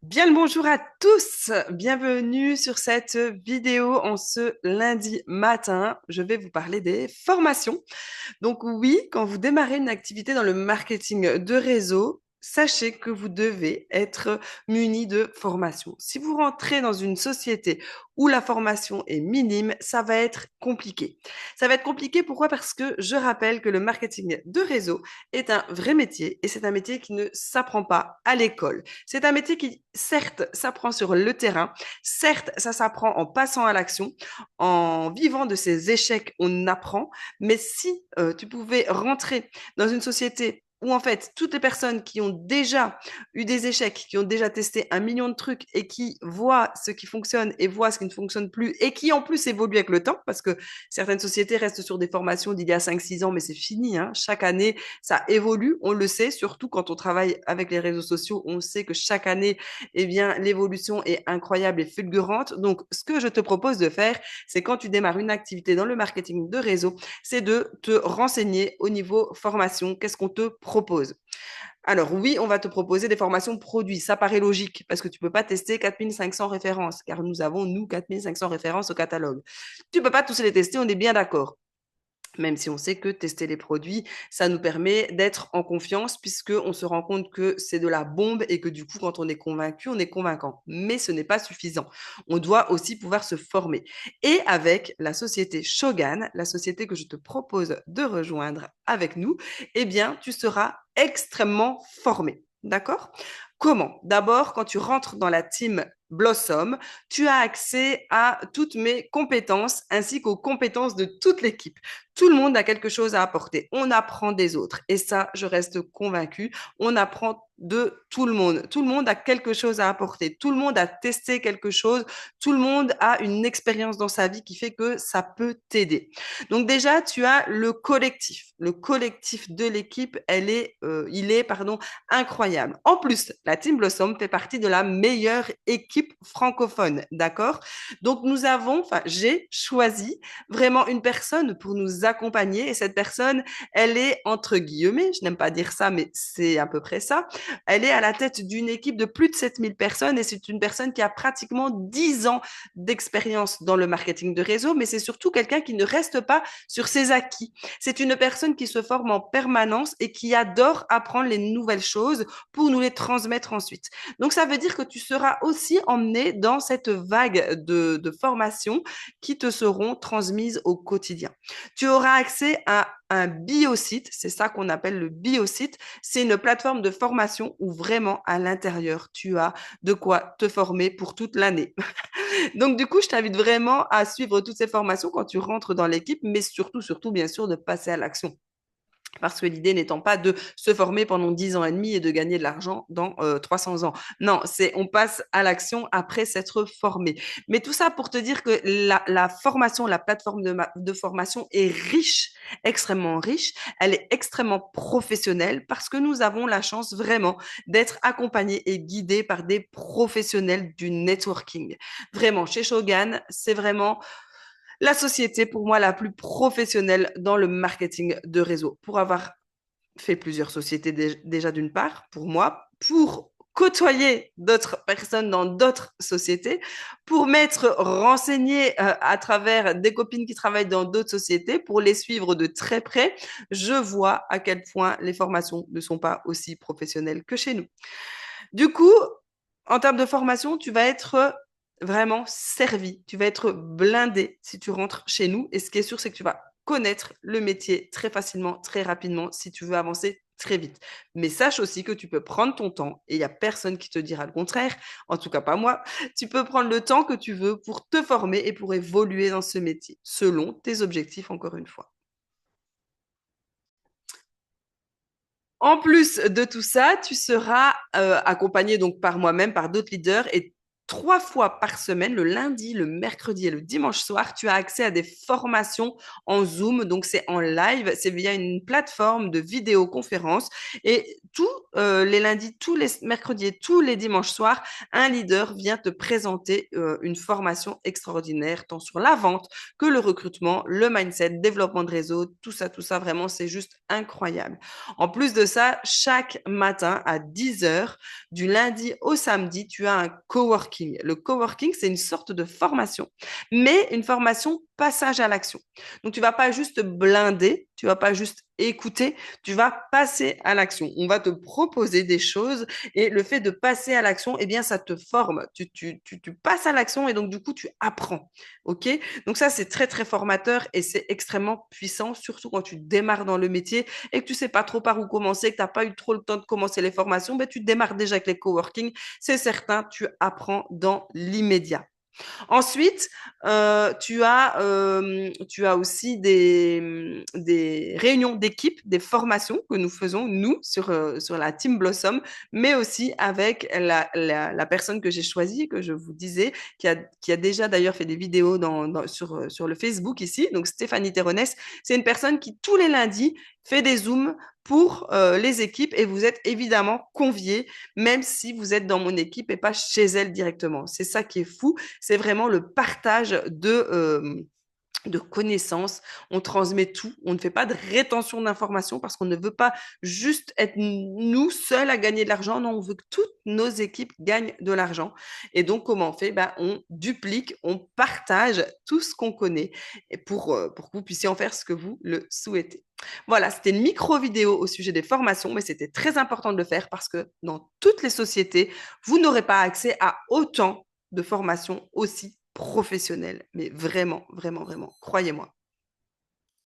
Bien le bonjour à tous, bienvenue sur cette vidéo en ce lundi matin. Je vais vous parler des formations. Donc oui, quand vous démarrez une activité dans le marketing de réseau, sachez que vous devez être muni de formation. Si vous rentrez dans une société où la formation est minime, ça va être compliqué. Ça va être compliqué pourquoi? Parce que je rappelle que le marketing de réseau est un vrai métier et c'est un métier qui ne s'apprend pas à l'école. C'est un métier qui, certes, s'apprend sur le terrain, certes, ça s'apprend en passant à l'action, en vivant de ses échecs, on apprend, mais si tu pouvais rentrer dans une société où en fait toutes les personnes qui ont déjà eu des échecs, qui ont déjà testé un million de trucs et qui voient ce qui fonctionne et voient ce qui ne fonctionne plus et qui en plus évoluent avec le temps, parce que certaines sociétés restent sur des formations d'il y a 5, 6 ans, mais c'est fini, hein. Chaque année, ça évolue, on le sait, surtout quand on travaille avec les réseaux sociaux, on sait que chaque année, eh bien, l'évolution est incroyable et fulgurante. Donc, ce que je te propose de faire, c'est quand tu démarres une activité dans le marketing de réseau, c'est de te renseigner au niveau formation. Qu'est-ce qu'on te propose? Alors oui, on va te proposer des formations produits. Ça paraît logique parce que tu ne peux pas tester 4500 références car nous avons, nous, 4500 références au catalogue. Tu ne peux pas tous les tester, on est bien d'accord. Même si on sait que tester les produits, ça nous permet d'être en confiance puisqu'on se rend compte que c'est de la bombe et que du coup, quand on est convaincu, on est convaincant. Mais ce n'est pas suffisant. On doit aussi pouvoir se former. Et avec la société Shogun, la société que je te propose de rejoindre avec nous, eh bien, tu seras extrêmement formé. D'accord? Comment? D'abord, quand tu rentres dans la team Blossom, tu as accès à toutes mes compétences ainsi qu'aux compétences de toute l'équipe. Tout le monde a quelque chose à apporter. On apprend des autres. Et ça, je reste convaincue. On apprend de tout le monde. Tout le monde a quelque chose à apporter. Tout le monde a testé quelque chose. Tout le monde a une expérience dans sa vie qui fait que ça peut t'aider. Donc déjà, tu as le collectif. Le collectif de l'équipe, il est, pardon, incroyable. En plus, la Team Blossom fait partie de la meilleure équipe francophone, d'accord? Donc nous avons, enfin, j'ai choisi vraiment une personne pour nous accompagner. Et cette personne, elle est entre guillemets, je n'aime pas dire ça, mais c'est à peu près ça. Elle est à la tête d'une équipe de plus de 7000 personnes et c'est une personne qui a pratiquement 10 ans d'expérience dans le marketing de réseau, mais c'est surtout quelqu'un qui ne reste pas sur ses acquis. C'est une personne qui se forme en permanence et qui adore apprendre les nouvelles choses pour nous les transmettre ensuite. Donc, ça veut dire que tu seras aussi emmené dans cette vague de formations qui te seront transmises au quotidien. Tu auras accès à un biosite, c'est ça qu'on appelle le biosite. C'est une plateforme de formation où vraiment à l'intérieur, tu as de quoi te former pour toute l'année. Donc, du coup, je t'invite vraiment à suivre toutes ces formations quand tu rentres dans l'équipe, mais surtout, surtout, bien sûr, de passer à l'action. Parce que l'idée n'étant pas de se former pendant 10 ans et demi et de gagner de l'argent dans 300 ans. Non, c'est on passe à l'action après s'être formé. Mais tout ça pour te dire que la formation, la plateforme de formation est riche, extrêmement riche. Elle est extrêmement professionnelle parce que nous avons la chance vraiment d'être accompagnés et guidés par des professionnels du networking. Vraiment, chez Shogun, c'est vraiment la société pour moi la plus professionnelle dans le marketing de réseau. Pour avoir fait plusieurs sociétés déjà d'une part, pour moi, pour côtoyer d'autres personnes dans d'autres sociétés, pour m'être renseignée à travers des copines qui travaillent dans d'autres sociétés, pour les suivre de très près, je vois à quel point les formations ne sont pas aussi professionnelles que chez nous. Du coup, en termes de formation, tu vas être vraiment servi, tu vas être blindé si tu rentres chez nous. Et ce qui est sûr, c'est que tu vas connaître le métier très facilement, très rapidement, si tu veux avancer très vite. Mais sache aussi que tu peux prendre ton temps et il n'y a personne qui te dira le contraire, en tout cas pas moi. Tu peux prendre le temps que tu veux pour te former et pour évoluer dans ce métier, selon tes objectifs, encore une fois. En plus de tout ça, tu seras accompagné donc par moi-même, par d'autres leaders et 3 fois par semaine, le lundi, le mercredi et le dimanche soir, tu as accès à des formations en Zoom. Donc, c'est en live, c'est via une plateforme de vidéoconférence. Et tous les lundis, tous les mercredis et tous les dimanches soirs, un leader vient te présenter une formation extraordinaire, tant sur la vente que le recrutement, le mindset, développement de réseau, tout ça, vraiment, c'est juste incroyable. En plus de ça, chaque matin à 10 heures, du lundi au samedi, tu as un coworking. Le coworking, c'est une sorte de formation, mais une formation passage à l'action. Donc, tu vas pas juste blinder, tu vas pas juste écouter, tu vas passer à l'action. On va te proposer des choses et le fait de passer à l'action, eh bien, ça te forme. Tu passes à l'action et donc, du coup, tu apprends. OK? Donc, ça, c'est très, très formateur et c'est extrêmement puissant, surtout quand tu démarres dans le métier et que tu sais pas trop par où commencer, que tu n'as pas eu trop le temps de commencer les formations, ben, tu démarres déjà avec les coworking. C'est certain, tu apprends dans l'immédiat. Ensuite, tu as aussi des réunions d'équipe, des formations que nous faisons, nous, sur la Team Blossom, mais aussi avec la personne que j'ai choisie, que je vous disais, qui a déjà d'ailleurs fait des vidéos sur le Facebook ici, donc Stéphanie Terronès. C'est une personne qui, tous les lundis, fait des Zooms pour les équipes et vous êtes évidemment conviés, même si vous êtes dans mon équipe et pas chez elle directement. C'est ça qui est fou, c'est vraiment le partage de connaissances. On transmet tout. On ne fait pas de rétention d'informations parce qu'on ne veut pas juste être nous seuls à gagner de l'argent. Non, on veut que toutes nos équipes gagnent de l'argent. Et donc, comment on fait? Ben, on duplique, on partage tout ce qu'on connaît et pour que vous puissiez en faire ce que vous le souhaitez. Voilà, c'était une micro-vidéo au sujet des formations, mais c'était très important de le faire parce que dans toutes les sociétés, vous n'aurez pas accès à autant de formations aussi professionnelles. Mais vraiment, vraiment, vraiment, croyez-moi.